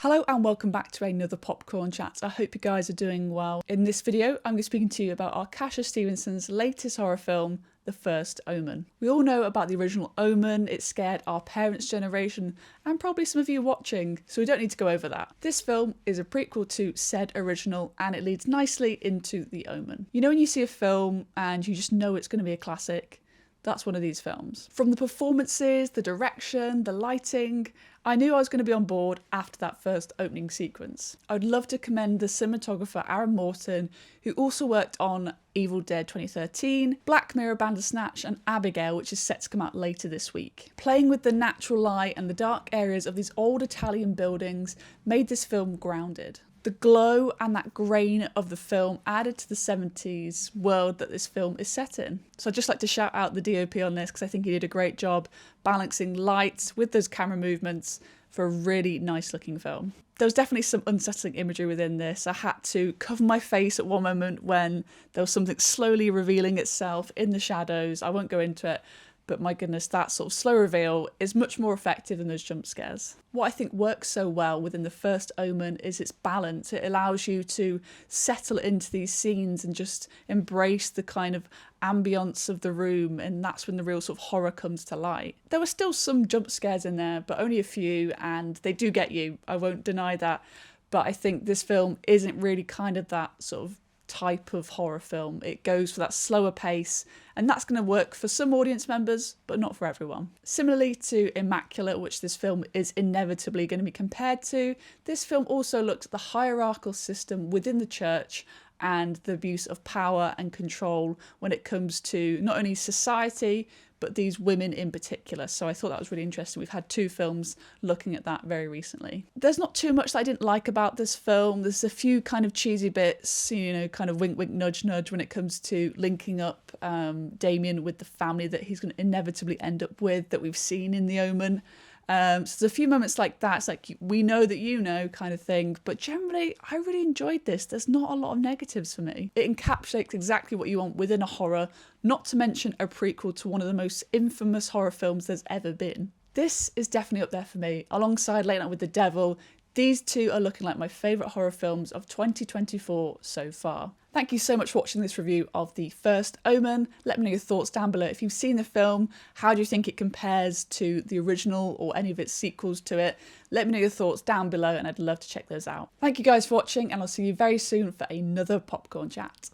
Hello and welcome back to another Popcorn Chat. I hope you guys are doing well. In this video, I'm going to be speaking to you about Arkasha Stevenson's latest horror film, The First Omen. We all know about the original Omen, it scared our parents' generation and probably some of you watching, so we don't need to go over that. This film is a prequel to said original and it leads nicely into The Omen. You know when you see a film and you just know it's going to be a classic? That's one of these films. From the performances, the direction, the lighting, I knew I was going to be on board after that first opening sequence. I would love to commend the cinematographer Aaron Morton, who also worked on Evil Dead 2013, Black Mirror Bandersnatch and Abigail, which is set to come out later this week. Playing with the natural light and the dark areas of these old Italian buildings made this film grounded. The glow and that grain of the film added to the 70s world that this film is set in. So I'd just like to shout out the DOP on this because I think he did a great job balancing lights with those camera movements for a really nice looking film. There was definitely some unsettling imagery within this. I had to cover my face at one moment when there was something slowly revealing itself in the shadows. I won't go into it, but my goodness, that sort of slow reveal is much more effective than those jump scares. What I think works so well within The First Omen is its balance. It allows you to settle into these scenes and just embrace the kind of ambience of the room, and that's when the real sort of horror comes to light. There were still some jump scares in there, but only a few, and they do get you. I won't deny that, but I think this film isn't really kind of that sort of type of horror film. It goes for that slower pace, and that's going to work for some audience members but not for everyone. Similarly to Immaculate, which this film is inevitably going to be compared to, this film also looked at the hierarchical system within the church and the abuse of power and control when it comes to not only society but these women in particular. So I thought that was really interesting. We've had two films looking at that very recently. There's not too much that I didn't like about this film. There's a few kind of cheesy bits, you know, kind of wink, wink, nudge, nudge when it comes to linking up Damien with the family that he's going to inevitably end up with that we've seen in The Omen. So there's a few moments like that. It's like, we know that you know kind of thing. But generally, I really enjoyed this. There's not a lot of negatives for me. It encapsulates exactly what you want within a horror, not to mention a prequel to one of the most infamous horror films there's ever been. This is definitely up there for me. Alongside Late Night with the Devil, these two are looking like my favourite horror films of 2024 so far. Thank you so much for watching this review of The First Omen. Let me know your thoughts down below. If you've seen the film, how do you think it compares to the original or any of its sequels to it? Let me know your thoughts down below and I'd love to check those out. Thank you guys for watching and I'll see you very soon for another Popcorn Chat.